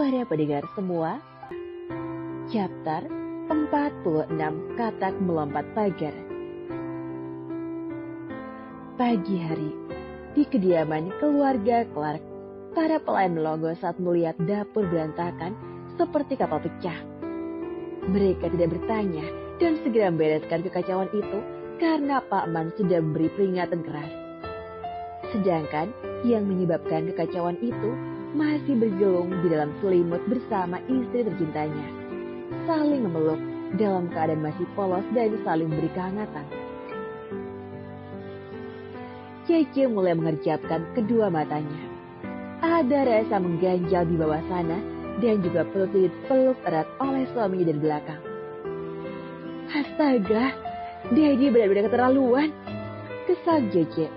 Para pendengar semua, chapter 46 Katak Melompat Pagar. Pagi hari, di kediaman keluarga Clark, para pelayan melongo saat melihat dapur berantakan seperti kapal pecah. Mereka tidak bertanya dan segera membereskan kekacauan itu karena Pak Man sudah memberi peringatan keras. Sedangkan yang menyebabkan kekacauan itu masih bergelung di dalam selimut bersama istri tercintanya, saling memeluk dalam keadaan masih polos dan saling beri kehangatan. Cece mulai mengerjapkan kedua matanya. Ada rasa mengganjal di bawah sana dan juga perut dipeluk erat oleh suaminya dari belakang. Astaga, Daddy benar-benar keterlaluan, kesal Cece.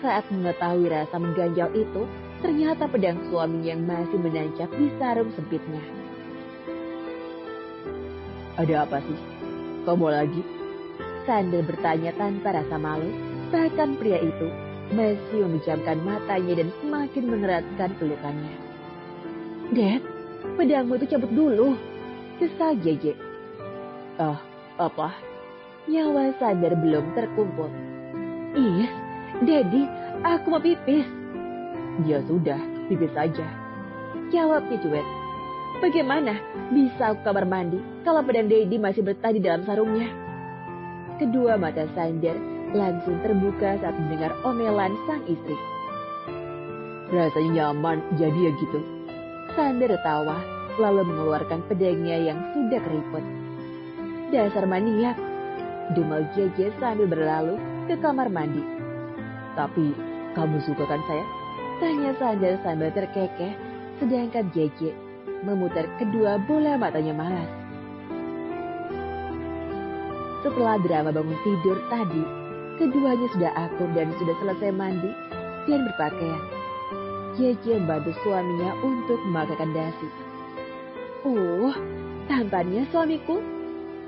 Saat mengetahui rasa mengganjal itu, ternyata pedang suaminya yang masih menancap di sarung sempitnya. Ada apa sih? Kau mau lagi? Sander bertanya tanpa rasa malu. Bahkan pria itu masih memejamkan matanya dan semakin mengeratkan pelukannya. Dad, pedangmu itu cabut dulu, kesal JJ. Apa? Nyawa Sander belum terkumpul. Iya, Daddy, aku mau pipis. Ya sudah, pipis saja, jawabnya cuek. Bagaimana bisa aku kamar mandi kalau pedang Daddy masih bertahan di dalam sarungnya? Kedua mata Sander langsung terbuka saat mendengar omelan sang istri. Rasanya nyaman jadi ya gitu. Sander tertawa lalu mengeluarkan pedangnya yang sudah keriput. Dasar maniak, demel JJ sambil berlalu ke kamar mandi. Tapi kamu suka kan saya? Tanya Sander sambil terkekeh, sedangkan JJ memutar kedua bola matanya malas. Setelah drama bangun tidur tadi, keduanya sudah akur dan sudah selesai mandi dan berpakaian. JJ membantu suaminya untuk memakaikan dasi. Tampannya suamiku,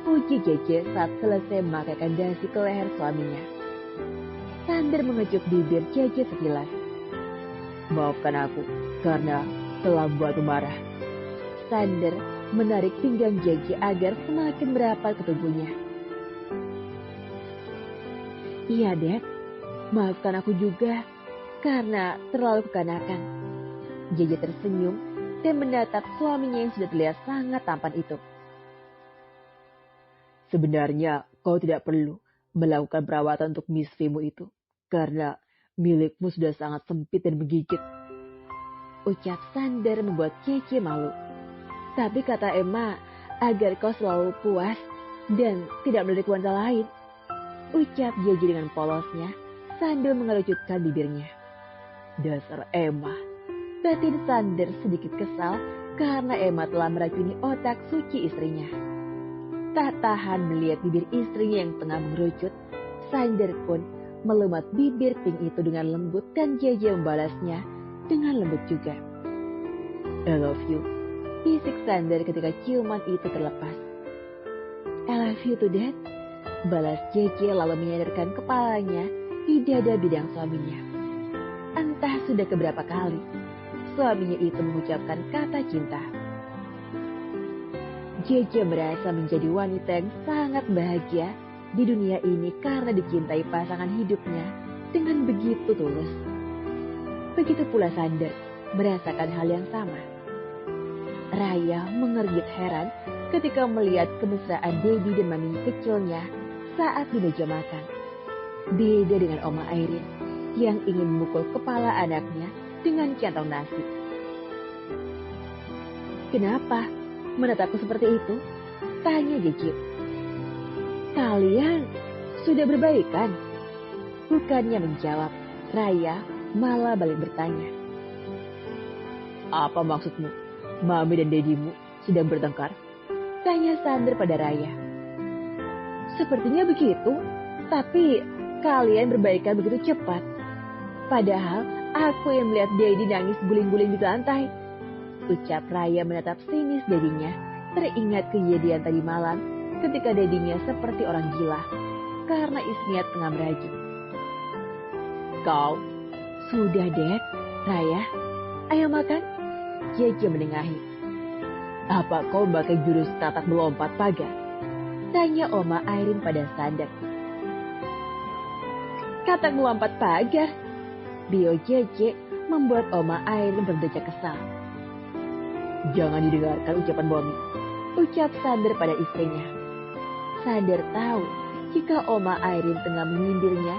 puji JJ saat selesai memakaikan dasi ke leher suaminya. Sander mengecup bibir JJ sekilas. Maafkan aku karena telah membuatmu marah. Sander menarik pinggang JJ agar semakin merapat ke tubuhnya. Iya, Dad. Maafkan aku juga karena terlalu kekanakan. JJ tersenyum dan menatap suaminya yang sudah terlihat sangat tampan itu. Sebenarnya kau tidak perlu melakukan perawatan untuk Miss Vimu itu karena milikmu sudah sangat sempit dan menggigit. Ucap Sander membuat Cece malu. Tapi kata Emma agar kau selalu puas dan tidak melirik wanita lain. Ucap JJ dengan polosnya sambil mengerucutkan bibirnya. Dasar Emma. Batin Sander sedikit kesal karena Emma telah meracuni otak suci istrinya. Tak tahan melihat bibir istrinya yang tengah mengerucut, Sander pun melumat bibir pink itu dengan lembut dan JJ membalasnya dengan lembut juga. I love you, bisik Sander ketika ciuman itu terlepas. I love you too, Dad, balas JJ lalu menyandarkan kepalanya di dada bidang suaminya. Entah sudah keberapa kali suaminya itu mengucapkan kata cinta. JJ merasa menjadi wanita yang sangat bahagia di dunia ini karena dicintai pasangan hidupnya dengan begitu tulus. Begitu pula Sander merasakan hal yang sama. Raya mengergit heran ketika melihat kemesraan Daddy dan mami kecilnya saat di meja makan. Beda dengan Oma Airin yang ingin memukul kepala anaknya dengan centong nasi. Kenapa menatapku seperti itu? Tanya JJ. Kalian sudah berbaikan? Bukannya menjawab, Raya malah balik bertanya. Apa maksudmu? Mami dan Dedimu sedang bertengkar? Tanya Sander pada Raya. Sepertinya begitu, tapi kalian berbaikan begitu cepat. Padahal aku yang melihat Daddy nangis guling-guling di lantai. Ucap Raya menatap sinis Dedinya, teringat kejadian tadi malam ketika Dedinya seperti orang gila karena istrinya tengah merajuk. Kau sudah, Dad. Raya, ayo makan. Jeje menengahi. Apa kau pakai jurus tatak melompat pagar? Tanya Oma Airin pada Sander. Tatak melompat pagar? Bio Jeje membuat Oma Airin berdecak kesal. Jangan didengarkan ucapan Bomi, ucap Sander pada istrinya. Sander tahu jika Oma Airin tengah menyindirnya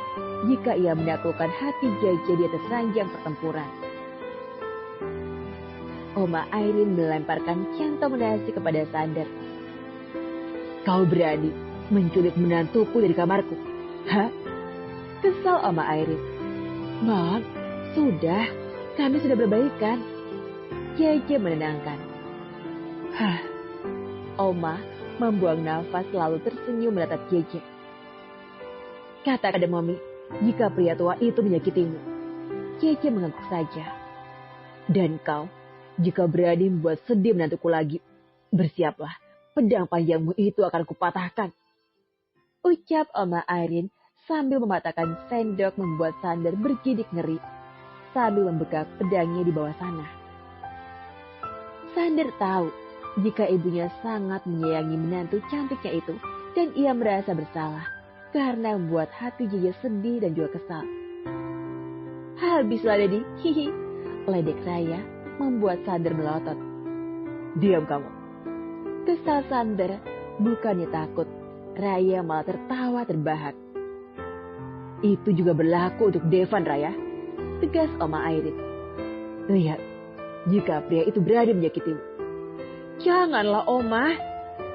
jika ia menaklukkan hati Jeje di atas ranjang pertempuran. Oma Airin melemparkan centong nasi kepada Sander. Kau berani menculik menantuku dari kamarku? Hah? Kesal Oma Airin. Mam, sudah, kami sudah berbaikan. Jeje menenangkan. Hah? Oma membuang nafas lalu tersenyum menatap Jeje. Katakan pada Mami, jika pria tua itu menyakitimu. Jeje mengangguk saja. Dan kau, jika berani membuat sedih menantuku lagi, bersiaplah, pedang panjangmu itu akan kupatahkan. Ucap Oma Airin sambil mematahkan sendok membuat Sander bergidik ngeri, sambil membekap pedangnya di bawah sana. Sander tahu jika ibunya sangat menyayangi menantu cantiknya itu, dan ia merasa bersalah karena membuat hati Jeje sedih dan juga kesal. Habislah Dedi, hihi, ledek Raya membuat Sander melotot. Diam kamu. Kesal Sander, bukannya takut, Raya malah tertawa terbahak. Itu juga berlaku untuk Devan, Raya, tegas Oma Airin. Lihat, jika pria itu berani menyakitimu. Janganlah Oma,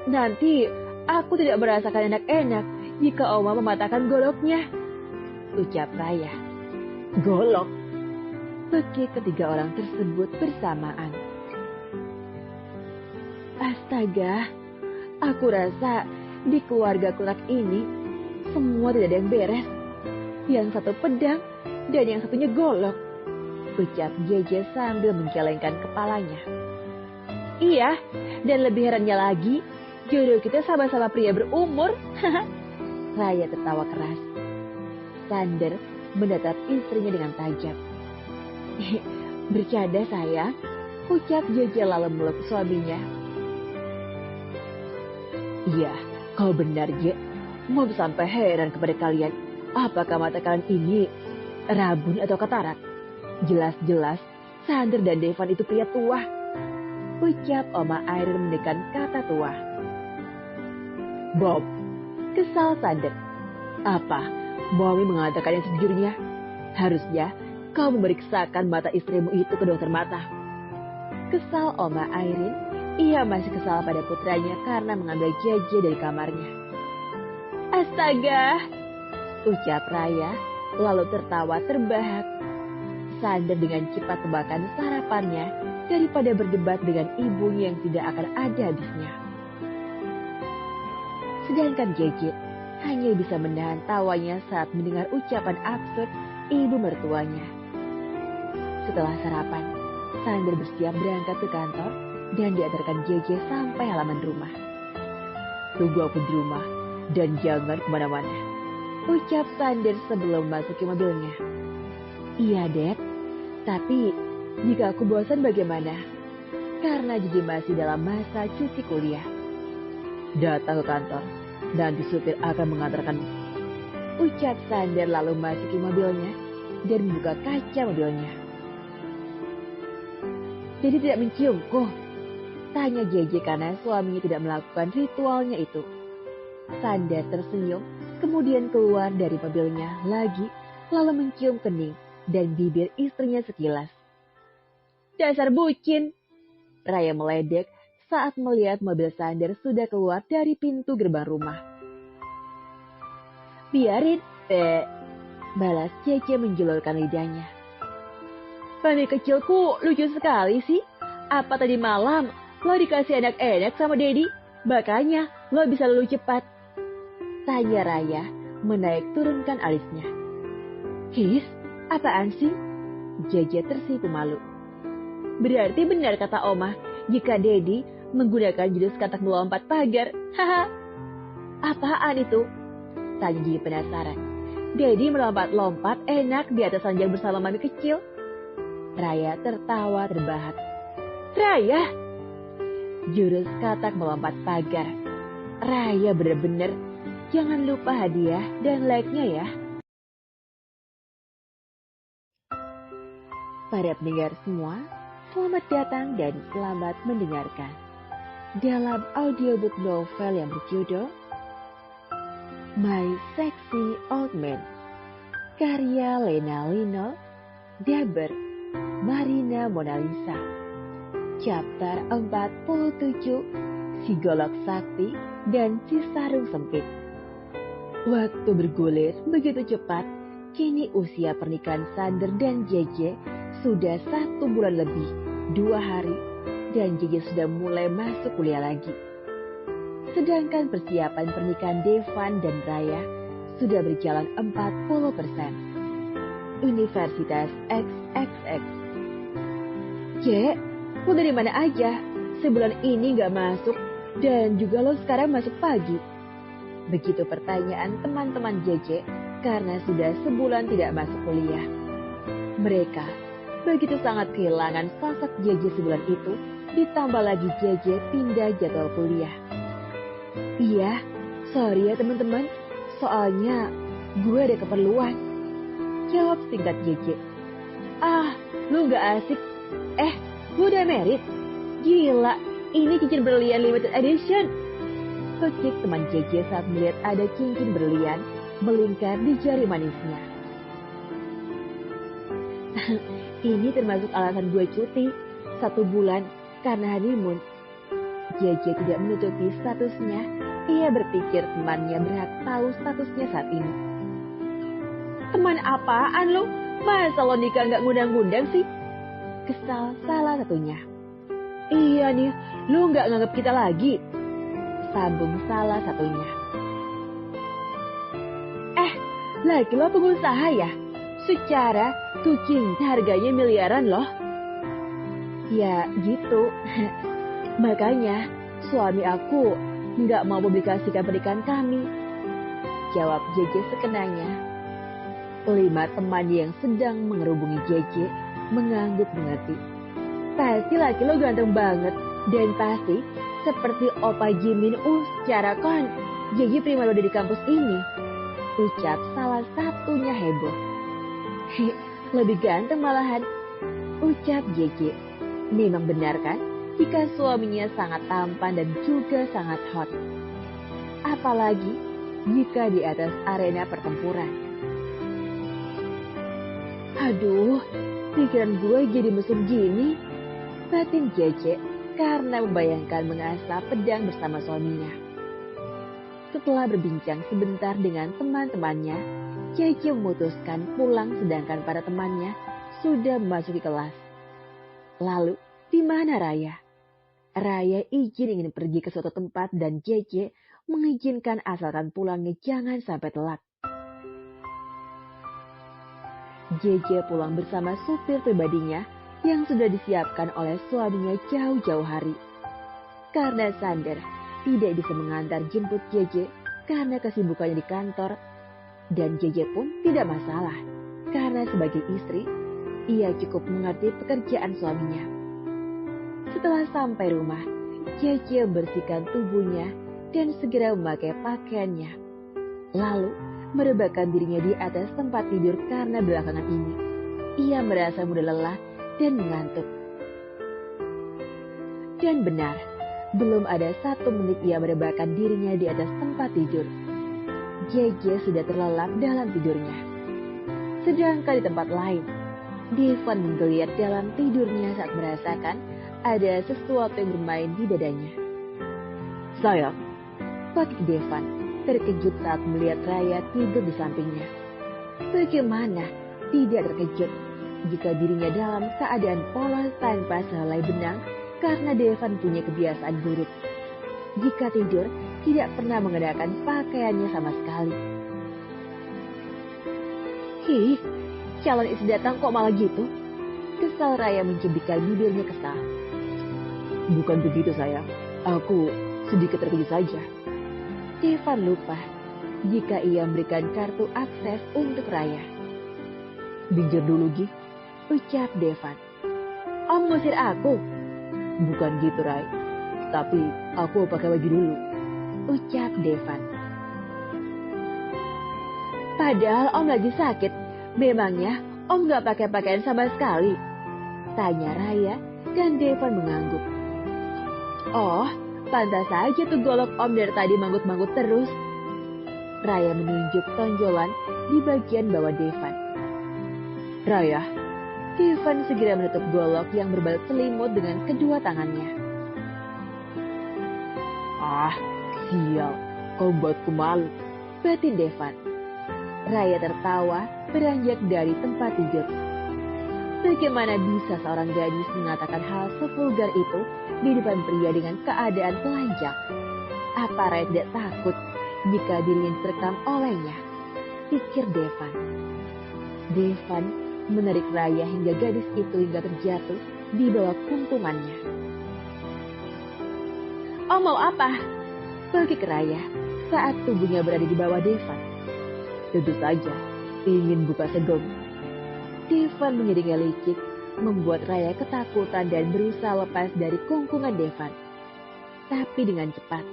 nanti aku tidak merasakan enak-enak jika Oma mematahkan goloknya, ucap Raya. Golok? Pekik ketiga orang tersebut bersamaan. Astaga, aku rasa di keluarga kelak ini semua tidak ada yang beres. Yang satu pedang dan yang satunya golok, ucap Jeje sambil mencelengkan kepalanya. Iya, dan lebih herannya lagi, jodoh kita sama-sama pria berumur. Raya tertawa keras. Sander menatap istrinya dengan tajam. Bercanda sayang, ucap Jeje lalu meluk suaminya. Iya, kau benar Je. Mau sampai heran kepada kalian, apakah mata kalian ini rabun atau katarak? Jelas-jelas Sander dan Devan itu pria tua, ucap Oma Airin mendekan kata tua. Bob, kesal Sander. Apa? Bomi mengatakan yang sejujurnya. Harusnya kau memeriksakan mata istrimu itu ke dokter mata. Kesal Oma Airin, ia masih kesal pada putranya karena mengambil Jeje dari kamarnya. Astaga, ucap Raya lalu tertawa terbahak. Sander dengan cepat membakar sarapannya daripada berdebat dengan ibunya yang tidak akan ada habisnya. Sedangkan Jeje hanya bisa menahan tawanya saat mendengar ucapan absurd ibu mertuanya. Setelah sarapan, Sander bersiap berangkat ke kantor dan diantarkan Jeje sampai halaman rumah. Tunggu aku di rumah dan jangan kemana-mana, ucap Sander sebelum masuki mobilnya. Iya, Dad. Tapi jika aku bosan bagaimana? Karena Jeje masih dalam masa cuti kuliah. Datang ke kantor, nanti supir akan mengantarkanmu, ucap Sander lalu masuki mobilnya dan membuka kaca mobilnya. Jadi tidak menciumku? Tanya Jeje karena suaminya tidak melakukan ritualnya itu. Sander tersenyum, kemudian keluar dari mobilnya lagi, lalu mencium kening dan bibir istrinya sekilas. Dasar bucin, Raya meledek saat melihat mobil Sander sudah keluar dari pintu gerbang rumah. Biarin, balas Jeje menjulurkan lidahnya. Mami kecilku lucu sekali sih. Apa tadi malam lo dikasih enak-enak sama Dedi? Makanya lo bisa lulu cepat. Tanya Raya menaik turunkan alisnya. His, apaan sih? Jeje tersipu malu. Berarti benar kata Oma, jika Dedi menggunakan jurus katak melompat pagar. Haha. Apaan itu? Tanya Jeje penasaran. Dedi melompat-lompat enak di atas ranjang bersama mami kecil. Raya tertawa terbahak. Raya! Jurus katak melompat pagar. Raya bener-bener, jangan lupa hadiah dan like-nya ya. Para pendengar semua, selamat datang dan selamat mendengarkan. Dalam audiobook novel yang berjudul My Sexy Old Man, karya Lena Lino, Daber, Marina Monalisa. Chapter 47, Si Golok Sakti dan Si Sarung Sempit. Waktu bergulir begitu cepat, kini usia pernikahan Sander dan JJ sudah 1 bulan lebih, 2 hari, dan JJ sudah mulai masuk kuliah lagi. Sedangkan persiapan pernikahan Devan dan Raya sudah berjalan 40%. Universitas XXX. Cek, lo dari mana aja? Sebulan ini gak masuk, dan juga lo sekarang masuk pagi. Begitu pertanyaan teman-teman JJ karena sudah sebulan tidak masuk kuliah. Mereka begitu sangat kehilangan sosok JJ sebulan itu, ditambah lagi JJ pindah jadwal kuliah. Iya, sorry ya teman-teman, soalnya gue ada keperluan. Jawab singkat JJ. Ah, lu gak asik. Lu udah married? Gila, ini cincin berlian limited edition. Pekik teman JJ saat melihat ada cincin berlian melingkar di jari manisnya. Ini termasuk alasan gue cuti 1 bulan karena honeymoon. JJ tidak menutupi statusnya. Ia berpikir temannya berhak tahu statusnya saat ini. Teman apaan lo? Masa lo nikah gak ngundang-ngundang sih? Kesal salah satunya. Iya nih, lu gak nganggap kita lagi. Sambung salah satunya. Lagi lo pengusaha ya? Secara tuh cinta harganya miliaran loh. Ya gitu. Makanya suami aku gak mau publikasikan pernikahan kami. Jawab JJ sekenanya. 5 teman yang sedang mengerubungi JJ mengangguk mengerti. Pasti laki lo ganteng banget. Dan pasti seperti Opa Jimin secara kan JJ primadona di kampus ini. Ucap salah satunya heboh. Lebih ganteng malahan. Ucap JJ. Memang benar kan jika suaminya sangat tampan dan juga sangat hot. Apalagi jika di atas arena pertempuran. Aduh, pikiran gue jadi mesum gini. Batin JJ karena membayangkan mengasah pedang bersama suaminya. Setelah berbincang sebentar dengan teman-temannya, JJ memutuskan pulang sedangkan para temannya sudah memasuki kelas. Lalu, di mana Raya? Raya izin ingin pergi ke suatu tempat dan JJ mengizinkan asalkan pulangnya jangan sampai telat. JJ pulang bersama supir pribadinya yang sudah disiapkan oleh suaminya jauh-jauh hari. Karena Sander tidak bisa mengantar jemput JJ karena kesibukannya di kantor, dan JJ pun tidak masalah karena sebagai istri, ia cukup mengerti pekerjaan suaminya. Setelah sampai rumah, JJ membersihkan tubuhnya dan segera memakai pakaiannya. Lalu merebahkan dirinya di atas tempat tidur karena belakangan ini ia merasa mudah lelah dan mengantuk. Dan benar, belum ada 1 menit ia merebahkan dirinya di atas tempat tidur. JJ sudah terlelap dalam tidurnya. Sedangkan di tempat lain, Devan menggeliat dalam tidurnya saat merasakan ada sesuatu yang bermain di dadanya. Sayang, pakik Devan terkejut saat melihat Raya tidur di sampingnya. Bagaimana tidak terkejut jika dirinya dalam keadaan polos tanpa sehelai benang karena Devan punya kebiasaan buruk. Jika tidur, tidak pernah mengenakan pakaiannya sama sekali. Calon istri datang kok malah gitu? Kesal Raya mencibikkan bibirnya kesal. Bukan begitu sayang, aku sedikit terkejut saja. Devan lupa jika ia memberikan kartu akses untuk Raya. Binjur dulu Gi, ucap Devan. Om ngusir aku? Bukan gitu, Rai. Tapi aku pakai baju dulu, ucap Devan. Padahal Om lagi sakit. Memangnya Om gak pakai pakaian sama sekali? Tanya Raya dan Devan mengangguk. Oh, pantas saja tuh golok Om dari tadi manggut-manggut terus. Raya menunjuk tonjolan di bagian bawah Devan. Raya, Devan segera menutup golok yang berbalut selimut dengan kedua tangannya. Ah, sial, kau buatku malu, batin Devan. Raya tertawa beranjak dari tempat tidur. Bagaimana bisa seorang gadis mengatakan hal sevulgar itu di depan pria dengan keadaan telanjang? Apa Raya tidak takut jika dirinya diterkam olehnya? Pikir Devan. Devan menarik Raya hingga gadis itu hingga terjatuh di bawah kungkungannya. Oh, mau apa? Bagi Raya saat tubuhnya berada di bawah Devan. Tentu saja ingin buka segel. Devan menjadi licik, membuat Raya ketakutan dan berusaha lepas dari kungkungan Devan. Tapi dengan cepat,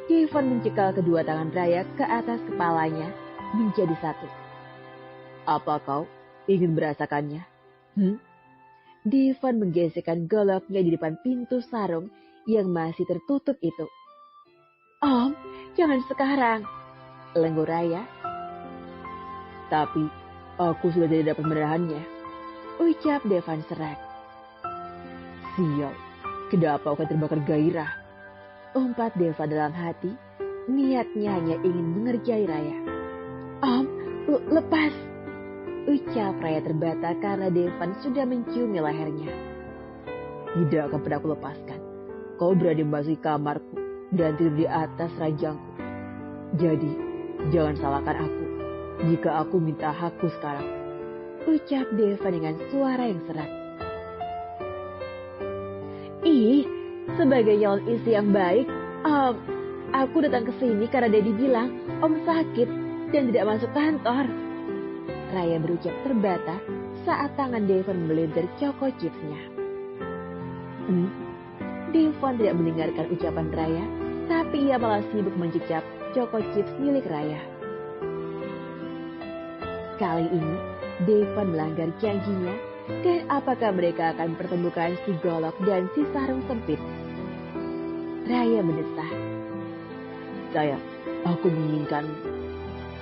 Devan mencekal kedua tangan Raya ke atas kepalanya menjadi satu. Apa kau ingin merasakannya? Devan menggesekkan goloknya di depan pintu sarung yang masih tertutup itu. Om, jangan sekarang, lenggur Raya. Tapi aku sudah tidak dapat menahannya, ucap Devan serak. Sial, kenapa kau terbakar gairah? Umpat Devan dalam hati, niatnya hanya ingin mengerjai Raya. Om, lepas, ucap Raya terbata karena Devan sudah menciumi lehernya. Tidak akan pernah aku lepaskan. Kau berani memasuki kamarku dan tidur di atas ranjangku. Jadi, jangan salahkan aku jika aku minta hakku sekarang, ucap Devan dengan suara yang serak. Ih, sebagai calon istri yang baik, aku datang ke sini karena Daddy bilang Om sakit dan tidak masuk kantor. Raya berucap terbata saat tangan Devan memelintir Choco Chipsnya. Devan tidak mendengarkan ucapan Raya, tapi ia malah sibuk mencicip Choco Chips milik Raya. Kali ini, Devan melanggar janjinya, dan apakah mereka akan pertemukan si golok dan si sarung sempit? Raya mendesah. Sayang, aku menginginkanmu.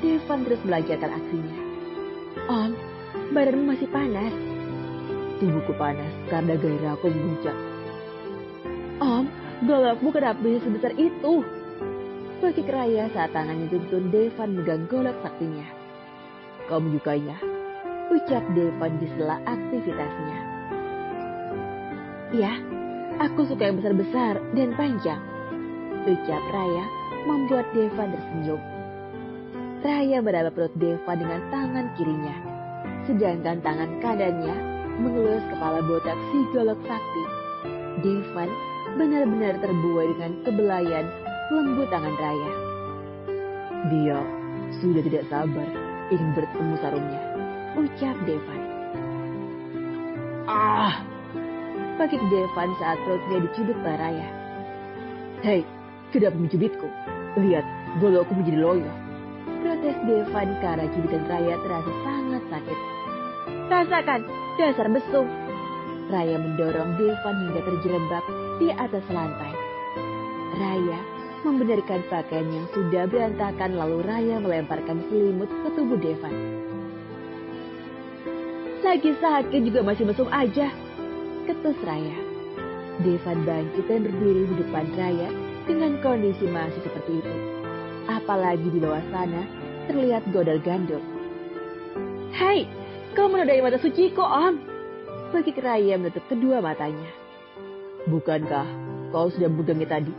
Devan terus melancarkan aksinya. Om, badanmu masih panas. Tubuhku panas karena gairahku memuncak. Om, golokmu kenapa bisa sebesar itu? Bagi Raya saat tangannya tuntun Devan megang golok saktinya. Kau menyukainya, ucap Devan di sela aktivitasnya. Ya, aku suka yang besar-besar dan panjang, ucap Raya membuat Devan tersenyum. Raya meraba perut Devan dengan tangan kirinya, sedangkan tangan kanannya mengelus kepala botak si golok sakti. Devan benar-benar terbuai dengan kebelayan lembut tangan Raya. Dia sudah tidak sabar ingin bertemu sarungnya, ucap Devan. Pakik Devan saat perutnya dicubit oleh Raya. Hei, kenapa mencubitku? Lihat, golokku menjadi loyo. Protes Devan karena cubitan Raya terasa sangat sakit. Rasakan, dasar besuk. Raya mendorong Devan hingga terjerembab di atas lantai. Raya membenarkan pakaian yang sudah berantakan, lalu Raya melemparkan selimut ke tubuh Devan. Lagi sakit juga masih mesum aja, ketus Raya. Devan bangkit dan berdiri di depan Raya dengan kondisi masih seperti itu. Apalagi di bawah sana terlihat godal gandum. Hei, kau menodai mata suciku, Om. Bagi Raya menutup kedua matanya. Bukankah kau sudah memegangnya tadi?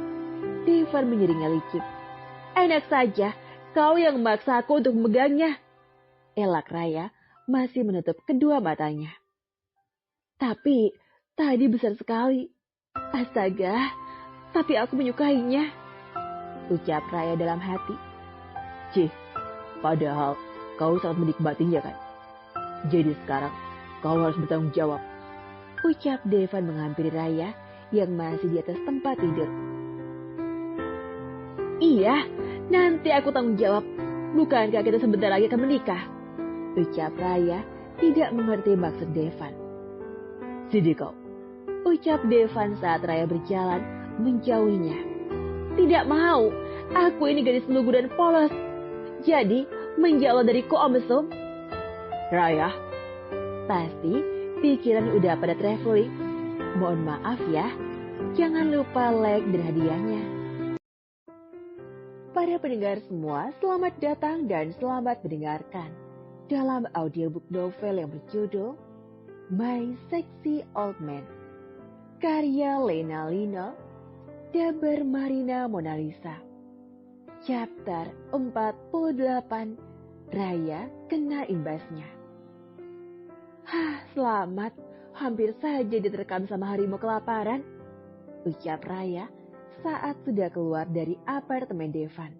Devan menyeringnya licik. Enak saja, kau yang memaksa aku untuk memegangnya. Elak Raya masih menutup kedua matanya. Tapi tadi besar sekali. Astaga, tapi aku menyukainya, ucap Raya dalam hati. Cih, padahal kau sangat menikmatinya kan? Jadi sekarang kau harus bertanggung jawab, ucap Devan menghampiri Raya yang masih di atas tempat tidur. Iya, nanti aku tanggung jawab. Bukankah kita sebentar lagi akan menikah? Ucap Raya tidak mengerti maksud Devan. Sini kau, ucap Devan saat Raya berjalan menjauhinya. Tidak mau, aku ini gadis lugu dan polos. Jadi, menjauh dariku Om Mesum. Raya, pasti pikiran udah pada traveling. Mohon maaf ya, jangan lupa like dan hadiahnya. Para pendengar semua, selamat datang dan selamat mendengarkan dalam audiobook novel yang berjudul My Sexy Old Man, karya Lena Lino, Dabar Marina Monalisa. Chapter 48, Raya kena imbasnya. Selamat, hampir saja diterkam sama harimau kelaparan, ucap Raya saat sudah keluar dari apartemen Devan.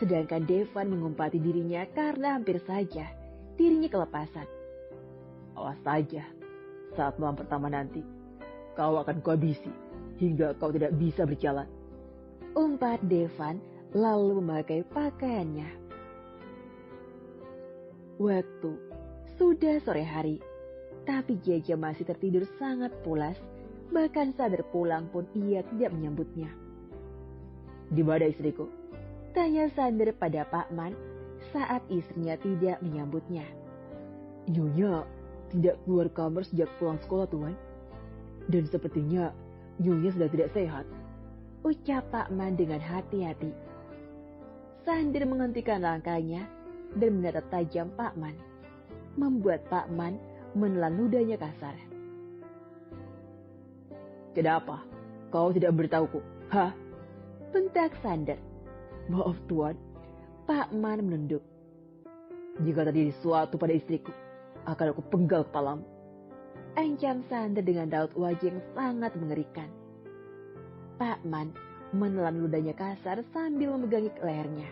Sedangkan Devan mengumpati dirinya karena hampir saja dirinya kelepasan. Awas saja, saat malam pertama nanti, kau akan kuhabisi hingga kau tidak bisa berjalan. Umpat Devan lalu memakai pakaiannya. Waktu sudah sore hari, tapi Jeje masih tertidur sangat pulas. Bahkan sadar pulang pun ia tidak menyambutnya. Di mana istriku? Tanya Sander pada Pak Man saat istrinya tidak menyambutnya. Nyonya tidak keluar kamar sejak pulang sekolah, Tuan. Dan sepertinya Nyonya sudah tidak sehat, ucap Pak Man dengan hati-hati. Sander menghentikan langkahnya dan menatap tajam Pak Man, membuat Pak Man menelan ludahnya kasar. Kenapa? Kau tidak memberitahuku? Hah? Bentak Sander. Maaf Tuan, Pak Man menunduk. Jika terjadi sesuatu pada istriku, akan aku penggal kepalamu, ancam Sander dengan raut wajah yang sangat mengerikan. Pak Man menelan ludahnya kasar sambil memegangi lehernya.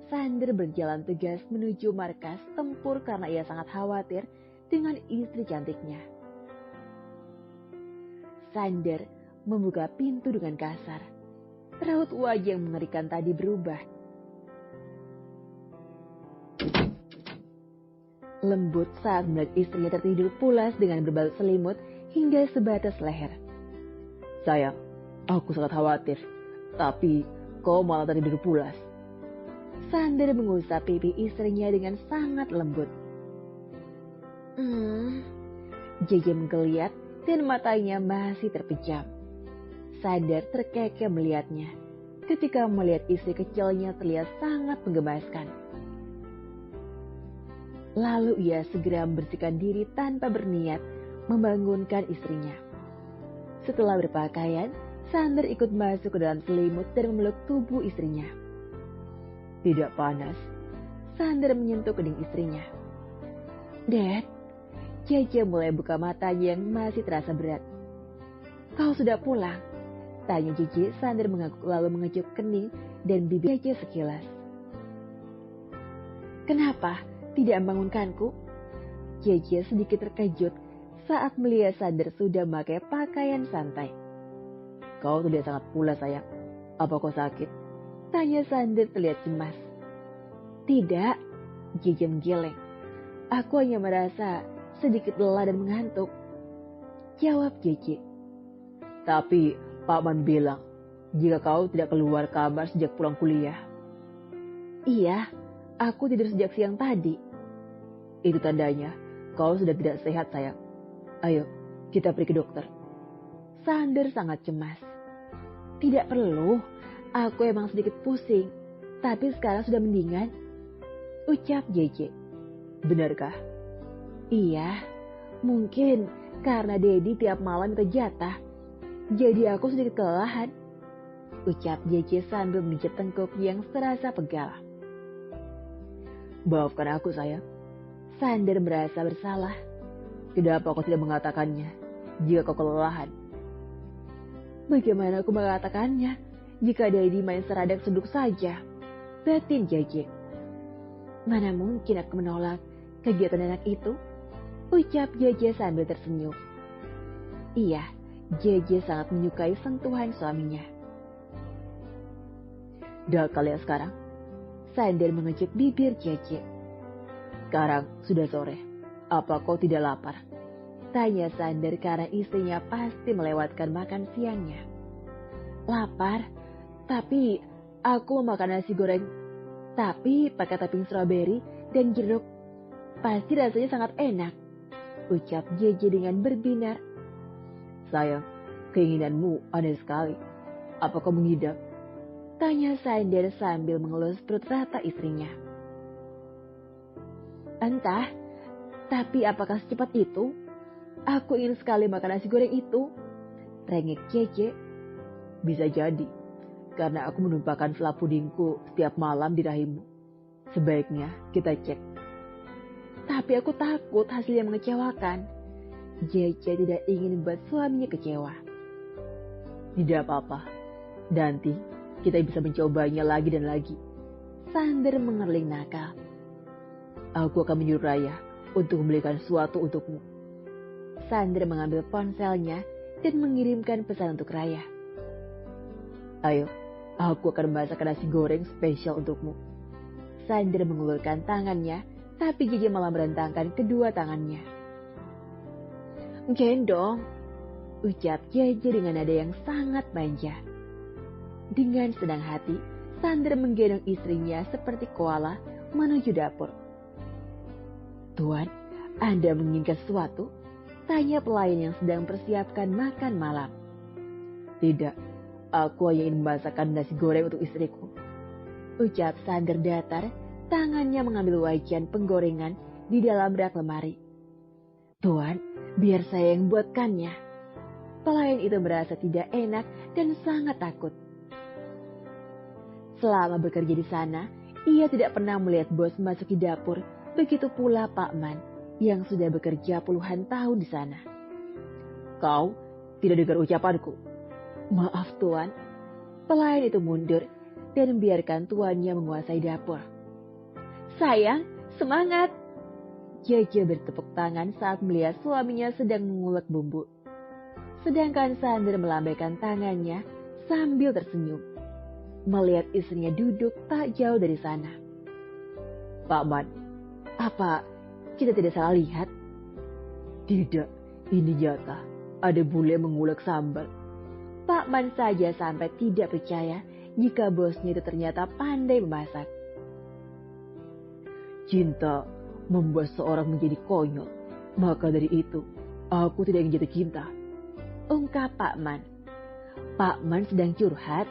Sander berjalan tegas menuju markas tempur karena ia sangat khawatir dengan istri cantiknya. Sander membuka pintu dengan kasar. Raut wajah yang mengerikan tadi berubah. Lembut saat melihat istrinya tertidur pulas dengan berbalut selimut hingga sebatas leher. Sayang, aku sangat khawatir, tapi kau malah tertidur pulas. Sander mengusap pipi istrinya dengan sangat lembut. Jeje menggeliat dan matanya masih terpejam. Sander terkekeh melihatnya ketika melihat istri kecilnya terlihat sangat menggemaskan. Lalu ia segera membersihkan diri tanpa berniat membangunkan istrinya. Setelah berpakaian, Sander ikut masuk ke dalam selimut dan memeluk tubuh istrinya. Tidak panas, Sander menyentuh kening istrinya. Dad, Jeje mulai buka matanya yang masih terasa berat. Kau sudah pulang? Tanya Jeje. Sander mengangguk lalu mengecup kening dan bibir Jeje sekilas. Kenapa tidak membangunkanku? Jeje sedikit terkejut saat melihat Sander sudah memakai pakaian santai. Kau terlihat sangat pulas sayang. Apa kau sakit? Tanya Sander terlihat cemas. Tidak, Jeje menggeleng. Aku hanya merasa sedikit lelah dan mengantuk, jawab Jeje. Tapi Pak Man bilang, jika kau tidak keluar kamar sejak pulang kuliah. Iya, aku tidur sejak siang tadi. Itu tandanya kau sudah tidak sehat sayang. Ayo, kita pergi ke dokter. Sander sangat cemas. Tidak perlu, aku emang sedikit pusing, tapi sekarang sudah mendingan, ucap Jeje. Benarkah? Iya, mungkin karena Dedi tiap malam minta jatah. Jadi aku sedikit kelelahan, ucap Jeje sambil memijat tengkuk yang serasa pegal. Maafkan aku sayang. Sander merasa bersalah. Kenapa aku tidak mengatakannya jika kau kelelahan? Bagaimana aku mengatakannya jika Dedi main seradak seduk saja? Batin Jeje. Mana mungkin aku menolak kegiatan anak itu? Ucap Jeje sambil tersenyum. Iya, JJ sangat menyukai sentuhan suaminya. Dah kali ya sekarang? Sander mengecup bibir JJ. Sekarang sudah sore. Apa kau tidak lapar? Tanya Sander karena istrinya pasti melewatkan makan siangnya. Lapar, tapi aku mau makan nasi goreng. Tapi pakai topping strawberry dan jeruk. Pasti rasanya sangat enak. Ucap JJ dengan berbinar. Sayang, keinginanmu aneh sekali. Apa kau mengidap? Tanya Sander sambil mengelus perut rata istrinya. Entah, tapi apakah secepat itu? Aku ingin sekali makan nasi goreng itu. Rengek JJ. Bisa jadi, karena aku menumpahkan selap pudingku setiap malam di rahimmu. Sebaiknya kita cek. Tapi aku takut hasilnya mengecewakan. JJ tidak ingin membuat suaminya kecewa. Tidak apa-apa, nanti kita bisa mencobanya lagi dan lagi. Sander mengerling nakal. Aku akan menyuruh Raya untuk membelikan sesuatu untukmu. Sander mengambil ponselnya dan mengirimkan pesan untuk Raya. Ayo, aku akan memasak nasi goreng spesial untukmu. Sander mengulurkan tangannya, tapi JJ malah merentangkan kedua tangannya. Gendong, ucap JJ dengan nada yang sangat manja. Dengan senang hati, Sander menggendong istrinya seperti koala menuju dapur. Tuan, Anda menginginkan sesuatu? Tanya pelayan yang sedang persiapkan makan malam. Tidak, aku hanya ingin memasakkan nasi goreng untuk istriku. Ucap Sander datar, tangannya mengambil wajan penggorengan di dalam rak lemari. Tuan, biar saya yang buatkannya. Pelayan itu merasa tidak enak dan sangat takut. Selama bekerja di sana, ia tidak pernah melihat bos memasuki dapur, begitu pula Pak Man yang sudah bekerja puluhan tahun di sana. Kau tidak dengar ucapanku? Maaf tuan. Pelayan itu mundur dan membiarkan tuannya menguasai dapur. Sayang, semangat. JJ bertepuk tangan saat melihat suaminya sedang mengulek bumbu. Sedangkan Sander melambaikan tangannya sambil tersenyum, melihat istrinya duduk tak jauh dari sana. Pak Man, apa kita tidak salah lihat? Tidak, ini nyata. Ada bule mengulek sambal. Pak Man saja sampai tidak percaya jika bosnya itu ternyata pandai memasak. Cinta membuat seorang menjadi konyol. Maka dari itu, aku tidak ingin jatuh cinta. Ungkap Pak Man. Pak Man sedang curhat?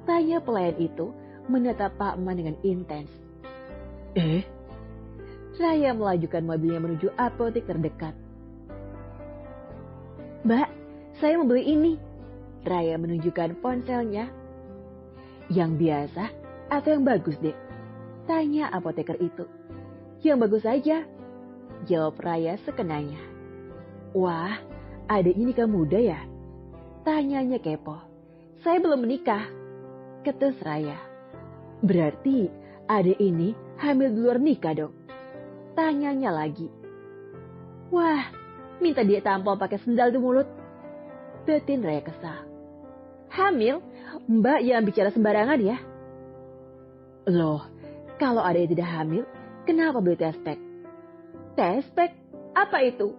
Tanya pelayan itu menatap Pak Man dengan intens. Raya melajukan mobilnya menuju apotek terdekat. Mbak, saya mau beli ini. Raya menunjukkan ponselnya. Yang biasa atau yang bagus, Dek? Tanya apoteker itu. Yang bagus saja, jawab Raya sekenanya. Wah, adek ini nikah muda ya? Tanyanya kepo. Saya belum menikah, ketus Raya. Berarti adek ini hamil di luar nikah dong? Tanyanya lagi. Wah, minta dia tampol pakai sendal di mulut. Betin Raya kesal. Hamil? Mbak jangan bicara sembarangan ya. Loh, kalau ada yang tidak hamil, kenapa beli test pack? Test pack? Apa itu?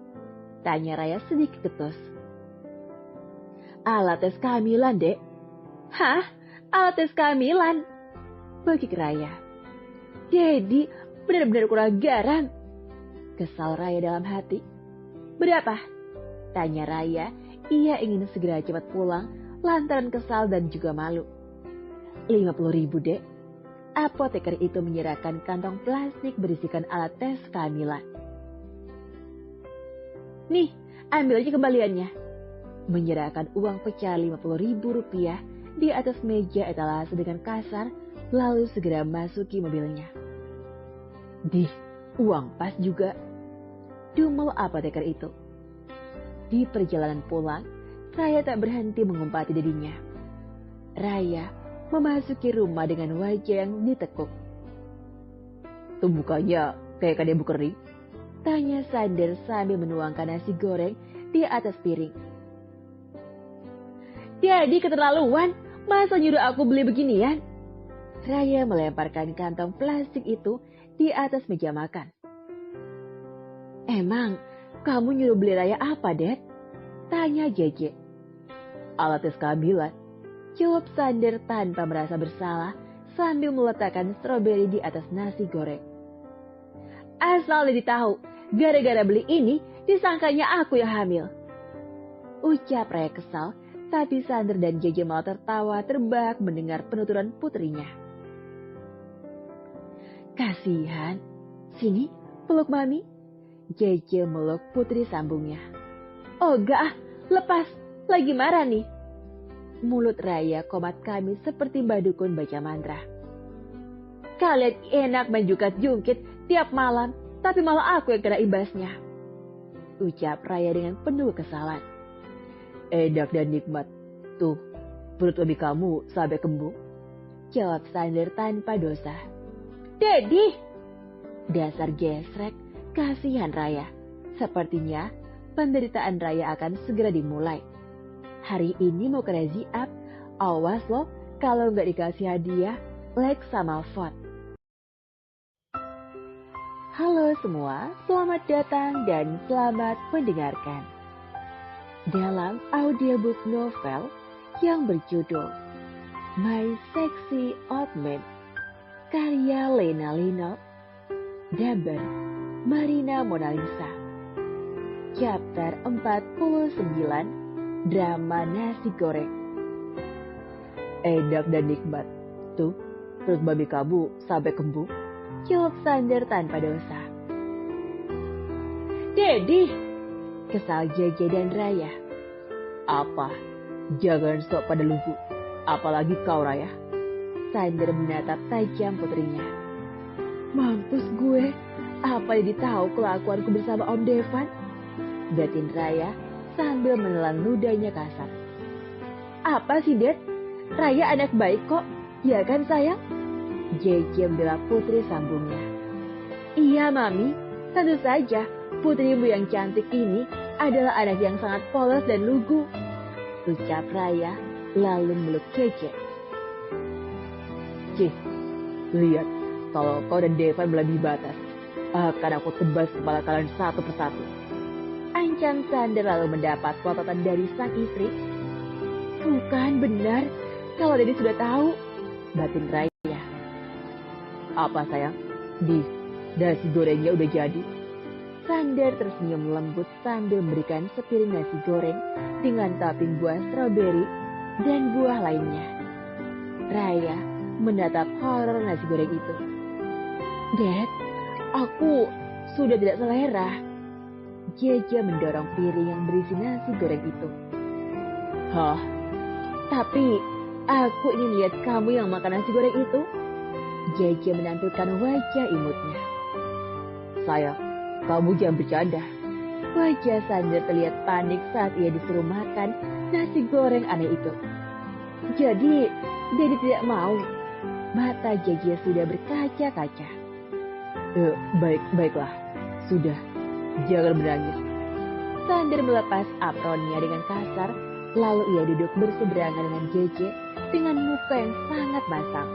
Tanya Raya sedikit ketus. Alat tes kehamilan, Dek. Hah? Alat tes kehamilan? Bagi Raya. Jadi, benar-benar kurang garam. Kesal Raya dalam hati. Berapa? Tanya Raya. Ia ingin segera cepat pulang lantaran kesal dan juga malu. 50.000, Dek. Apoteker itu menyerahkan kantong plastik berisikan alat tes kehamilan. Nih, ambil aja kembaliannya. Menyerahkan uang pecahan 50.000 rupiah di atas meja etalase dengan kasar, lalu segera masuki mobilnya. Dih, uang pas juga. Dumel apoteker itu. Di perjalanan pulang, Raya tak berhenti mengumpati dadinya. Raya memasuki rumah dengan wajah yang ditekuk. Tuh mukanya kayak kadebo kering. Tanya Sander sambil menuangkan nasi goreng di atas piring. Jadi keterlaluan, masa nyuruh aku beli beginian? Raya melemparkan kantong plastik itu di atas meja makan. Emang kamu nyuruh beli Raya apa, Dad? Tanya JJ. Alat tes kehamilan, jawab Sander tanpa merasa bersalah sambil meletakkan stroberi di atas nasi goreng. Asal Dedi tahu, gara-gara beli ini disangkanya aku yang hamil. Ucap Raya kesal, tapi Sander dan JJ malah tertawa terbahak mendengar penuturan putrinya. Kasihan, sini peluk Mami. JJ meluk putri sambungnya. Oh enggak, lepas, lagi marah nih. Mulut Raya komat kami seperti Mbah Dukun baca mantra. Kalian enak main jungkit tiap malam, tapi malah aku yang kena imbasnya. Ucap Raya dengan penuh kesalan. Enak dan nikmat. Tuh, perut Mami kamu sampai kembung. Jawab Sander tanpa dosa. Dedi! Dasar gesrek, kasihan Raya. Sepertinya penderitaan Raya akan segera dimulai. Hari ini mau crazy up. Awas loh, kalau nggak dikasih hadiah, like sama vote. Halo semua, selamat datang dan selamat mendengarkan. Dalam audiobook novel yang berjudul My Sexy Old Man, karya Lena Lino, Daber, Marina Monalisa. Chapter 49, Drama Nasi Goreng. Enak dan nikmat. Tuh, perut babi kamu sampai kembung. Jawab Sander tanpa dosa. Dedi! Kesal JJ dan Raya. Apa? Jangan sok pada lugu. Apalagi kau, Raya. Sander menatap tajam putrinya. Mampus gue. Apa yang ditahu kelakuanku bersama Om Devan? Batin Raya sambil menelan ludahnya kasar. Apa sih, Dad? Raya anak baik kok. Ya kan, sayang? JJ membela putri sambungnya. Iya, Mami. Tentu saja, putrimu yang cantik ini adalah anak yang sangat polos dan lugu. Ucap Raya lalu meluk JJ. Cih, lihat. Kalau kau dan Devan melebihi batas, akan aku tebas kepala kalian satu persatu. Ancam Sander lalu mendapat plototan dari sang istri. Bukan benar, kalau Dedi sudah tahu. Batin Raya. Apa sayang? Nasi gorengnya udah jadi. Sander tersenyum lembut sambil memberikan sepiring nasi goreng dengan topping buah stroberi dan buah lainnya. Raya menatap horor nasi goreng itu. Dad, aku sudah tidak selera. JJ mendorong piring yang berisi nasi goreng itu. Hah? Tapi aku ingin lihat kamu yang makan nasi goreng itu. JJ menampilkan wajah imutnya. Sayang, kamu jangan bercanda. Wajah Sander terlihat panik saat ia disuruh makan nasi goreng aneh itu. Jadi, Dedi tidak mau. Mata JJ sudah berkaca-kaca. Baiklah. Sudah, jangan menangis. Sander melepas apronnya dengan kasar, lalu ia duduk berseberangan dengan JJ dengan muka yang sangat masam.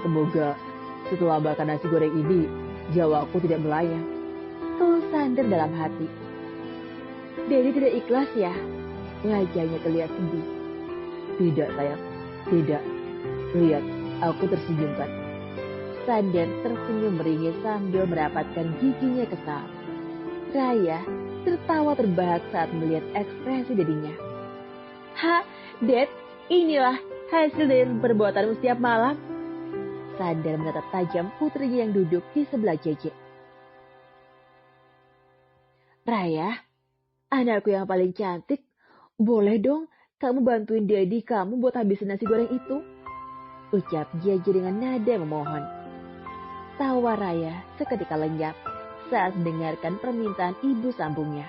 Semoga setelah makan nasi goreng ini, Jawaku tidak melayang. Keluh Sander dalam hati. Dedi tidak ikhlas ya? Wajahnya terlihat sedih. Tidak sayang, tidak. Lihat, aku tersenyumkan. Sander tersenyum meringis sambil merapatkan giginya kesal. Raya tertawa terbahak saat melihat ekspresi dedinya. Ha, Dad, inilah hasil dari perbuatanmu setiap malam. Sander menatap tajam putrinya yang duduk di sebelah JJ. Raya, anakku yang paling cantik, boleh dong kamu bantuin Dedi kamu buat habisin nasi goreng itu? Ucap JJ dengan nada memohon. Tawa Raya seketika lenyap saat mendengarkan permintaan ibu sambungnya.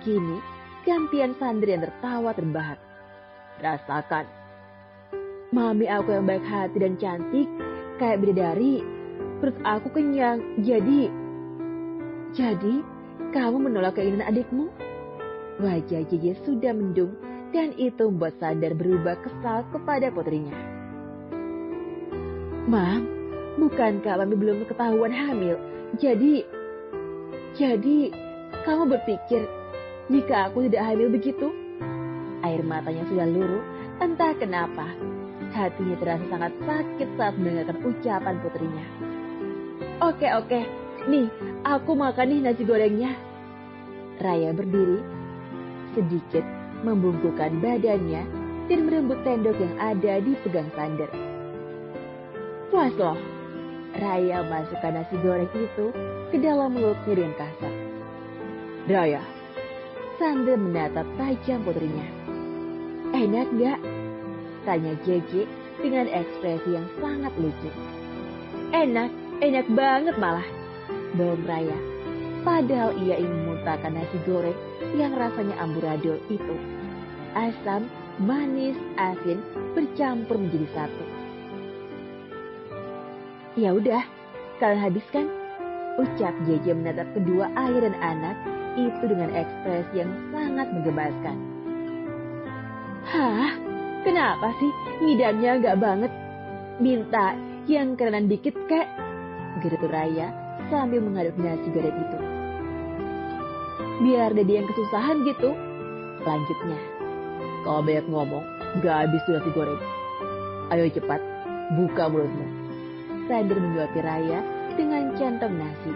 Kini, gantian Sander yang tertawa terbahak. Rasakan. Mami aku yang baik hati dan cantik, kayak bidadari. Perut aku kenyang, jadi kamu menolak keinginan adikmu? Wajah Jeje sudah mendung dan itu membuat Sander berubah kesal kepada putrinya. Mam, bukankah Mami belum ketahuan hamil? Jadi kamu berpikir jika aku tidak hamil begitu? Air matanya sudah luruh, entah kenapa. Hatinya terasa sangat sakit saat mendengarkan ucapan putrinya. Oke, nih aku makan nih nasi gorengnya. Raya berdiri, sedikit membungkukkan badannya dan merembut sendok yang ada di pegang Sander. Puas loh. Raya masukkan nasi goreng itu ke dalam mulutnya dengan kasar. Raya. Sander menatap tajam putrinya. Enak gak? Tanya Jeje dengan ekspresi yang sangat lucu. Enak banget malah. Bohong Raya. Padahal ia ingin memuntahkan nasi goreng yang rasanya amburadul itu. Asam, manis, asin bercampur menjadi satu. Ya udah, kalian habiskan. Ucap Jeje menatap kedua ayah dan anak itu dengan ekspresi yang sangat menggemaskan. Hah? Kenapa sih ngidamnya enggak banget? Minta yang kerenan dikit kek? Gerutu Raya sambil mengaduk nasi goreng itu. Biar Dedi yang kesusahan gitu. Lanjutnya. Kalau banyak ngomong, gak habis tuh nasi goreng. Ayo cepat, buka mulutmu. Sander menyuapi Raya dengan centong nasi.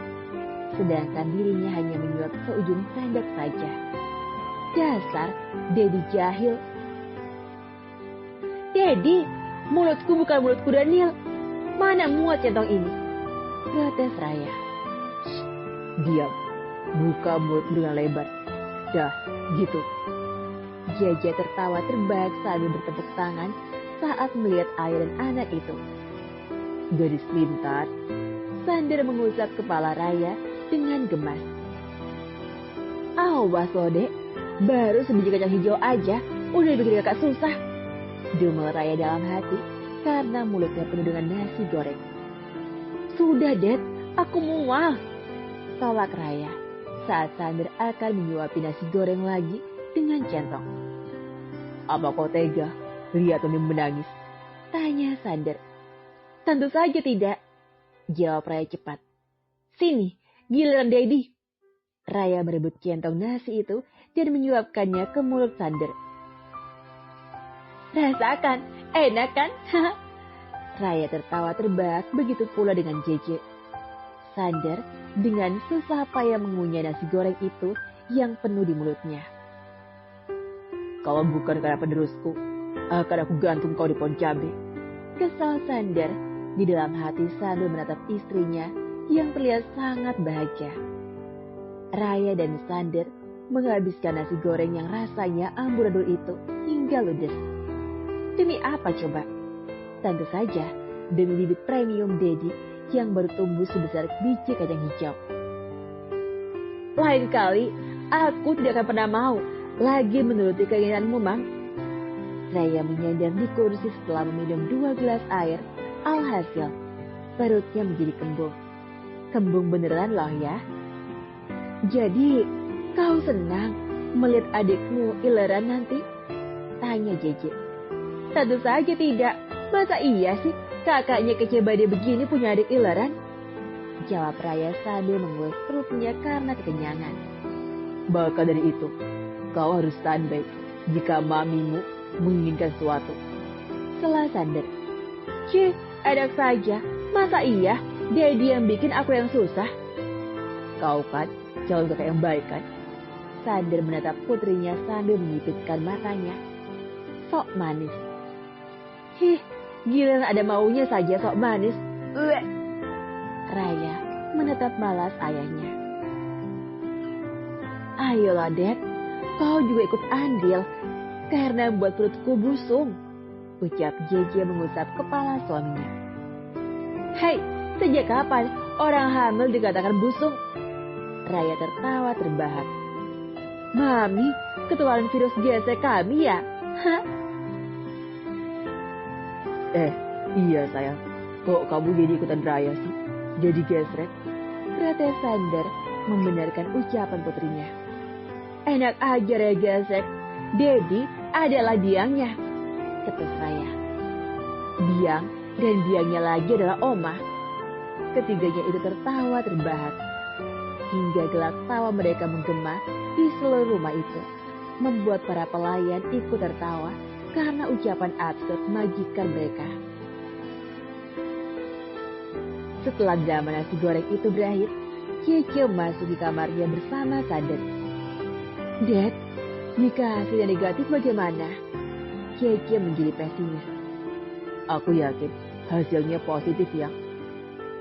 Sedangkan dirinya hanya menyuap seujung sendok saja. Dasar Dedi jahil. Dedi, mulutku bukan mulutku Daniel. Mana muat centong ini? Protes Raya. Shh, diam. Buka mulutmu dengan lebar. Dah, gitu. Jeje tertawa terbahak sambil bertepuk tangan saat melihat ayah dan anak itu. Gadis pintar. Sander mengusap kepala Raya dengan gemas. Awas loh dek, baru sebiji kacang hijau aja udah bikin kakak susah. Dumel Raya dalam hati karena mulutnya penuh dengan nasi goreng. Sudah Dad, aku mual. Tolak Raya saat Sander akan menyuapi nasi goreng lagi dengan centong. Apa kau tega? Lihat Mami menangis. Tanya Sander. Tentu saja tidak. Jawab Raya cepat. Sini, giliran Dedi. Raya merebut centong nasi itu dan menyuapkannya ke mulut Sander. Rasakan, enak kan? Raya tertawa terbahak, begitu pula dengan Jeje. Sander dengan susah payah mengunyah nasi goreng itu yang penuh di mulutnya. Kalau bukan karena penerusku, akan aku gantung kau di pohon cabai. Kesal Sander di dalam hati sambil menatap istrinya yang terlihat sangat bahagia. Raya dan Sander menghabiskan nasi goreng yang rasanya amburadul itu hingga ludes. Demi apa coba? Tentu saja demi bibit premium Dedi yang baru tumbuh sebesar biji kacang hijau. Lain kali, aku tidak akan pernah mau lagi menuruti keinginanmu, Mam. Raya menyandar di kursi setelah meminum 2 gelas air, alhasil perutnya menjadi kembung. Kembung beneran loh ya. Jadi, kau senang melihat adikmu ileran nanti? Tanya Jeje. Tentu saja tidak. Masa iya sih kakaknya kecil badai begini punya adik ileran? Jawab Raya sambil mengelus perutnya karena kekenyangan. Maka dari itu, kau harus standby jika mamimu menginginkan sesuatu. Sela Sander. Cih, enak saja. Masa iya Dedi yang bikin aku yang susah? Kau kan calon kakak yang baik kan? Sander menatap putrinya sambil menyipitkan matanya. Sok manis. Hih, giliran ada maunya saja sok manis. Raya menatap malas ayahnya. Ayolah Dad, kau juga ikut andil karena buat perutku busung. Ucap Jeje mengusap kepala suaminya. Hei, sejak kapan orang hamil dikatakan busung? Raya tertawa terbahak. Mami, ketularan virus gesek kami ya? Hah? Iya sayang. Kok kamu jadi ikutan Raya sih? Jadi gesrek? Protes Sander membenarkan ucapan putrinya. Enak aja regesek. Dedi adalah biangnya, ketus Raya. Biang dan biangnya lagi adalah Oma. Ketiganya itu tertawa terbahak. Hingga gelak tawa mereka menggema di seluruh rumah itu. Membuat para pelayan ikut tertawa karena ucapan absurd majikan mereka. Setelah drama nasi goreng itu berakhir, Cece masuk di kamarnya bersama Sander. Dad, jika hasilnya negatif bagaimana? Cece menjadi pesimis. Aku yakin hasilnya positif ya.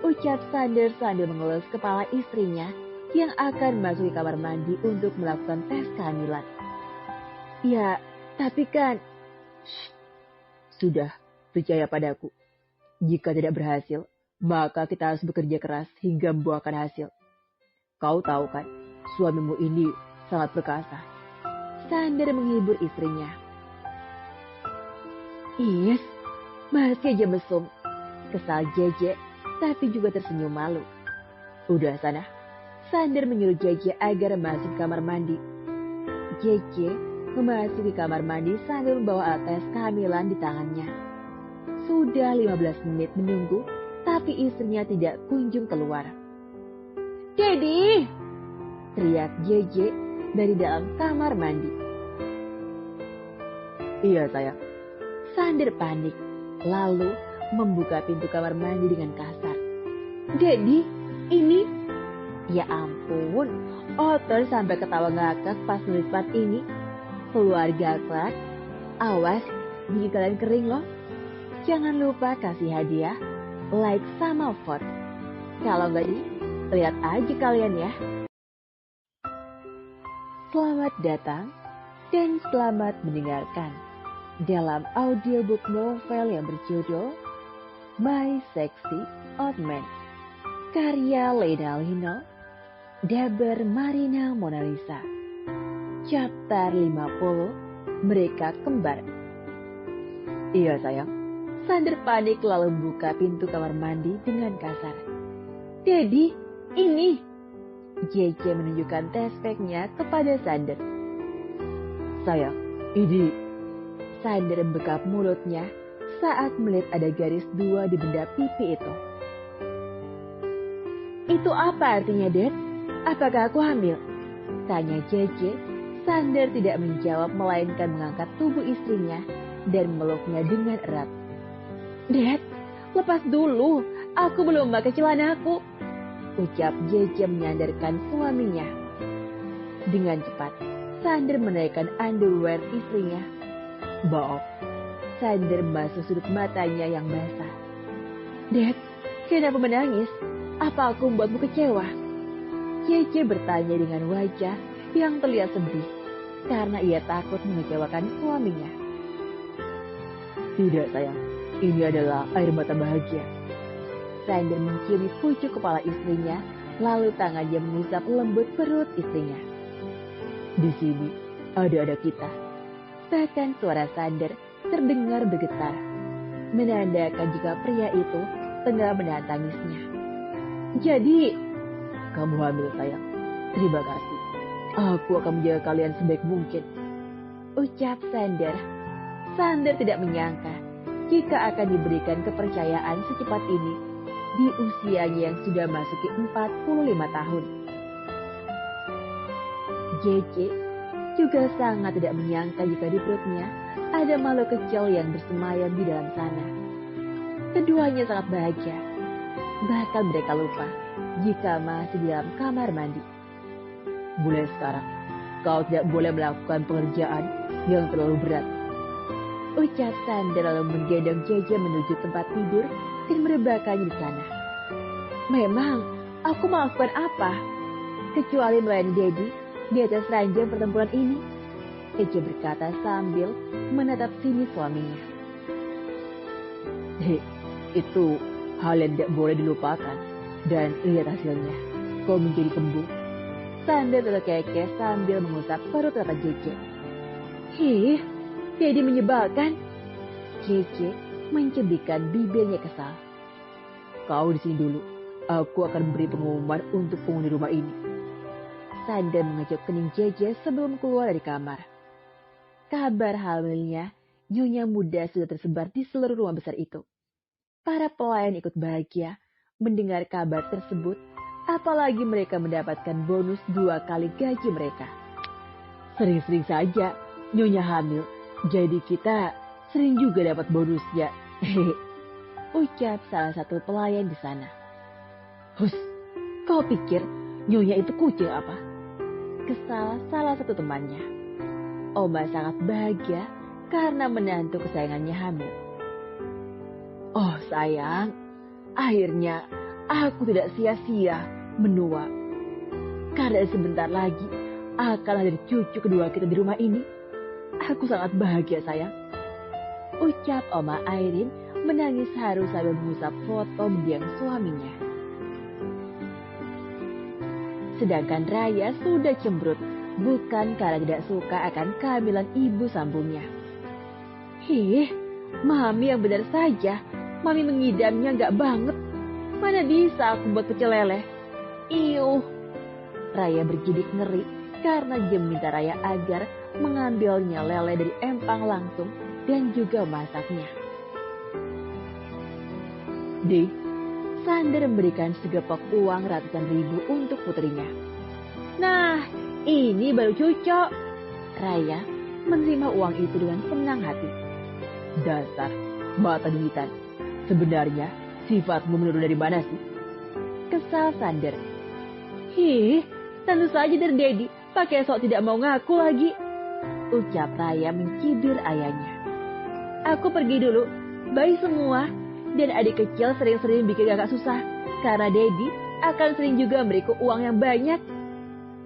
Ucap Sander sambil mengelus kepala istrinya yang akan masuk di kamar mandi untuk melakukan tes kehamilan. Ya, tapi kan... Shh. Sudah, percaya padaku. Jika tidak berhasil, maka kita harus bekerja keras hingga membuahkan hasil. Kau tahu kan, suamimu ini sangat perkasa. Sander menghibur istrinya. Yes, masih aja mesum. Kesal Jeje, tapi juga tersenyum malu. Udah sana. Sander menyuruh Jeje agar masuk kamar mandi. Jeje memasuki kamar mandi sambil membawa alat tes kehamilan di tangannya. Sudah 15 menit menunggu, tapi istrinya tidak kunjung keluar. Dedi! Teriak Jeje dari dalam kamar mandi. Iya sayang. Sander panik, lalu membuka pintu kamar mandi dengan kasar. Dedi, ini... Ya ampun, Otter sampai ketawa ngakak pas nulis part ini. Keluarga Clark, awas gigi kalian kering loh. Jangan lupa kasih hadiah, like sama vote. Kalau nggak lihat aja kalian ya. Selamat datang dan selamat mendengarkan dalam audiobook novel yang berjudul My Sexy Old Man, karya Lena Lino, Daber Marina Monalisa. Chapter 50, Mereka Kembar. Iya sayang. Sander panik lalu membuka pintu kamar mandi dengan kasar. Dedi, ini. JJ menunjukkan tespeknya kepada Sander. Sayang, ini. Sander membekap mulutnya saat melihat ada garis 2 di benda pipi itu. Itu apa artinya, Dad? Apakah aku hamil? Tanya JJ. Sander tidak menjawab melainkan mengangkat tubuh istrinya dan memeluknya dengan erat. Dad, lepas dulu, aku belum pakai celanaku. Ucap JJ menyandarkan suaminya. Dengan cepat, Sander menaikkan underwear istrinya. Maaf. Sander membasuh sudut matanya yang basah. Dad, kenapa menangis? Apa aku membuatmu kecewa? JJ bertanya dengan wajah yang terlihat sedih karena ia takut mengecewakan suaminya. Tidak sayang, ini adalah air mata bahagia. Sander menciumi pucuk kepala istrinya, lalu tangannya mengusap lembut perut istrinya. Di sini ada kita. Bahkan suara Sander terdengar bergetar, menandakan jika pria itu tengah menahan tangisnya. Jadi, kamu hamil sayang. Terima kasih. Aku akan menjaga kalian sebaik mungkin. Ucap Sander. Sander tidak menyangka jika akan diberikan kepercayaan secepat ini di usianya yang sudah masuki 45 tahun. JJ juga sangat tidak menyangka jika di perutnya ada makhluk kecil yang bersemayam di dalam sana. Keduanya sangat bahagia. Bahkan mereka lupa jika masih di dalam kamar mandi. Mulai sekarang, kau tidak boleh melakukan pekerjaan yang terlalu berat. Ucap Sander lalu menggendong JJ menuju tempat tidur dan merebahkannya di sana. Memang, aku melakukan apa? Kecuali melayani Dedi di atas ranjang pertempuran ini. JJ berkata sambil menatap sini suaminya. Hei, itu hal yang tidak boleh dilupakan. Dan lihat hasilnya, kau menjadi kembung. Sander terkekeh sambil mengusap perut kata JJ. Hih, Dedi menyebalkan. JJ mencubitkan bibirnya kesal. Kau di sini dulu. Aku akan beri pengumuman untuk penghuni rumah ini. Sander mengejuk kening Jeje sebelum keluar dari kamar. Kabar hamilnya nyonya muda sudah tersebar di seluruh rumah besar itu. Para pelayan ikut bahagia mendengar kabar tersebut, apalagi mereka mendapatkan bonus 2 kali gaji mereka. Sering-sering saja nyonya hamil, jadi kita sering juga dapat bonusnya. Ucap salah satu pelayan di sana. Hus, kau pikir nyonya itu kucing apa? Kesal salah satu temannya. Oma sangat bahagia karena menantu kesayangannya hamil. Oh sayang, akhirnya aku tidak sia-sia menua. Karena sebentar lagi akan hadir cucu kedua kita di rumah ini. Aku sangat bahagia sayang. Ucap Oma Airin menangis haru sambil mengusap foto mendiang suaminya. Sedangkan Raya sudah cemberut, bukan karena tidak suka akan kehamilan ibu sambungnya. Mami yang benar saja, Mami mengidamnya nggak banget. Mana bisa aku buat pecel lele? Iuh. Raya bergidik ngeri karena dia meminta Raya agar mengambilnya lele dari empang langsung dan juga masaknya. Sander memberikan segepok uang ratusan ribu untuk putrinya. Nah, ini baru cocok. Raya menerima uang itu dengan senang hati. Dasar mata duitan. Sebenarnya sifatmu menurun dari mana sih? Kesal Sander. Tentu saja dari Dedi. Pakai sok tidak mau ngaku lagi. Ucap Raya mencibir ayahnya. Aku pergi dulu. Bye semua. Dan adik kecil sering-sering bikin kakak susah. Karena Dedi akan sering juga memberiku uang yang banyak.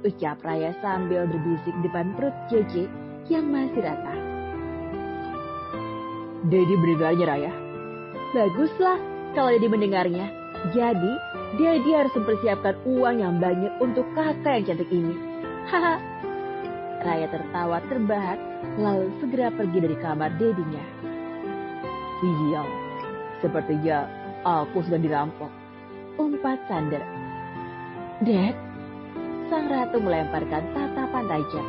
Ucap Raya sambil berbisik depan perut Jeje yang masih rata. Dedi mendengarnya Raya. Baguslah kalau Dedi mendengarnya. Jadi Dedi harus mempersiapkan uang yang banyak untuk kakak yang cantik ini. Haha. Raya tertawa terbahak lalu segera pergi dari kamar Dedinya. Sial. Sepertinya aku sudah dirampok. Umpat Sander. Dad, sang ratu melemparkan tatapan tajam.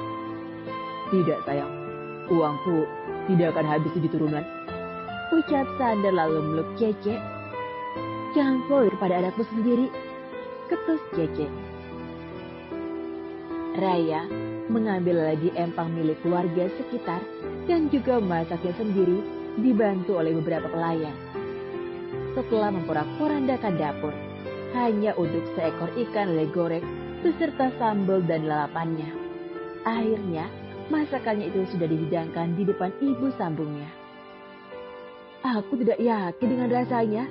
Tidak sayang, uangku tidak akan habis di turunan. Ucap Sander lalu meluk Cece. Jangan foil kepada anakmu sendiri. Ketus Cece. Raya mengambil lagi empang milik keluarga sekitar dan juga masaknya sendiri dibantu oleh beberapa pelayan. Setelah memporak-porandakan dapur, hanya untuk seekor ikan lele goreng beserta sambal dan lalapannya. Akhirnya, masakannya itu sudah dihidangkan di depan ibu sambungnya. Aku tidak yakin dengan rasanya,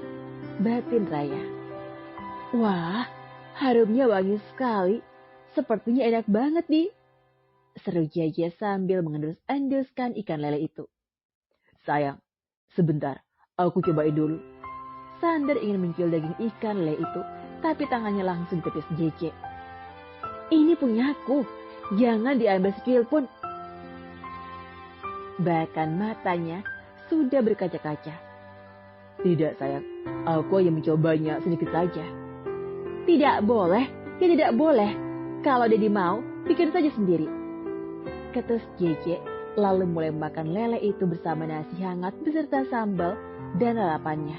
batin Raya. Wah, harumnya wangi sekali. Sepertinya enak banget nih. Seru Jeje sambil mengendus-enduskan ikan lele itu. Sayang, sebentar, aku cobain dulu. Sander ingin mencium daging ikan lele itu, tapi tangannya langsung ditepis Jeje. Ini punyaku, jangan diambil sekecil pun. Bahkan matanya sudah berkaca-kaca. Tidak sayang, aku hanya mencobanya sedikit saja. Tidak boleh, tidak boleh. Kalau Dedi mau, bikin saja sendiri. Ketus Jeje lalu mulai makan lele itu bersama nasi hangat beserta sambal dan lalapannya.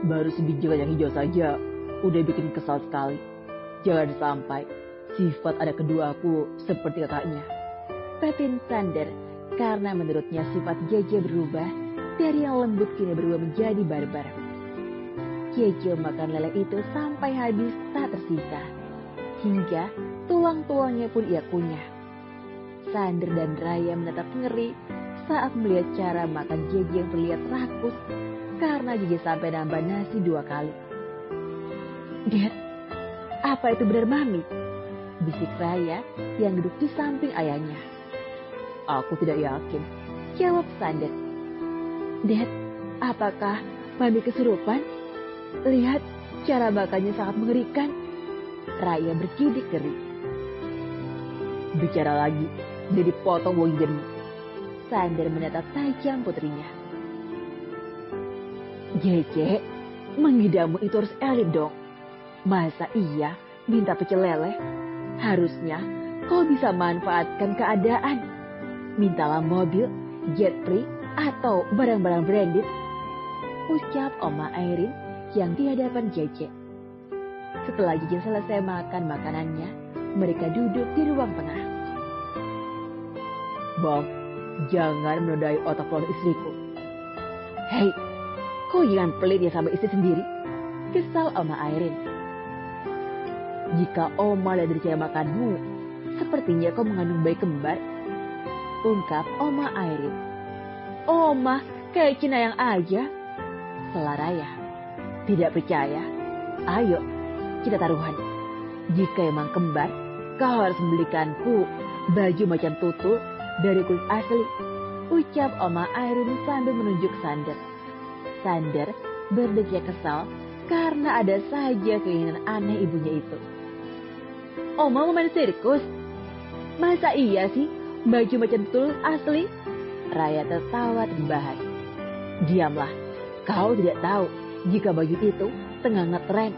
Baru sebiji kacang hijau saja, udah bikin kesal sekali. Jangan sampai sifat anak keduaku seperti kakaknya. Batin Sander, karena menurutnya sifat Jeje berubah dari yang lembut kini berubah menjadi barbar. Jeje makan lele itu sampai habis tak tersisa. Hingga tulang-tulangnya pun ia kunyah. Sander dan Raya menatap ngeri saat melihat cara makan Jeje yang terlihat rakus karena Jeje sampai nambah nasi 2 kali. Dad, apa itu benar Mami? Bisik Raya yang duduk di samping ayahnya. Aku tidak yakin, jawab Sander. Dad, apakah Mami kesurupan? Lihat, cara makannya sangat mengerikan. Raya bergidik ngeri. Bicara lagi, dia dipotong wong jernih. Sander menatap tajam putrinya. Jeje, mengidammu itu harus elit dong. Masa iya minta pecel lele? Harusnya kau bisa manfaatkan keadaan. Mintalah mobil, jet free, atau barang-barang branded, ucap Oma Airin yang di hadapan Jeje. Setelah Jeje selesai makan makanannya, mereka duduk di ruang tengah. Bang, jangan menodai otak peluang istriku. Hei, kau jangan pelit ya sama istri sendiri. Kesal Oma Airin. Jika Oma lihat dari cara makanmu, sepertinya kau mengandung bayi kembar, ungkap Oma Airin. Oma kayak Cinayang aja, sela Raya. Tidak percaya? Ayo, kita taruhan. Jika emang kembar, kau harus membelikanku baju macam tutul dari kulit asli, ucap Oma Airin sambil menunjuk Sander. Sander berdecak kesal karena ada saja keinginan aneh ibunya itu. Oma mau main sirkus? Masa iya sih baju macam tutul asli? Raya tertawa terbahak. Diamlah, kau tidak tahu jika baju itu tengah ngetren.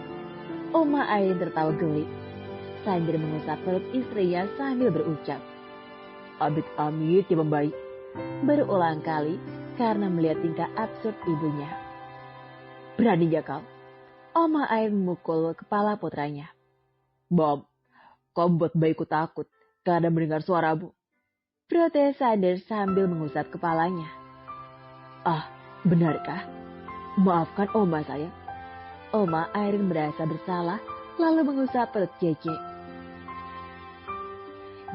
Oma Airin tertawa geli. Sander mengusap perut istrinya sambil berucap. Amit-amit ya membaik. Berulang kali karena melihat tingkah absurd ibunya. Beraninya kau? Oma Airin memukul kepala putranya. Mom, kau membuat bayiku takut karena mendengar suaramu. Protes Sander sambil mengusap kepalanya. Ah, benarkah? Maafkan Oma saya. Oma Airin merasa bersalah lalu mengusap perut Jeje.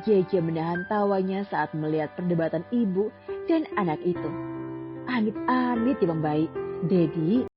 Jeje menahan tawanya saat melihat perdebatan ibu dan anak itu. Amit-amit ya membaik, Dedi.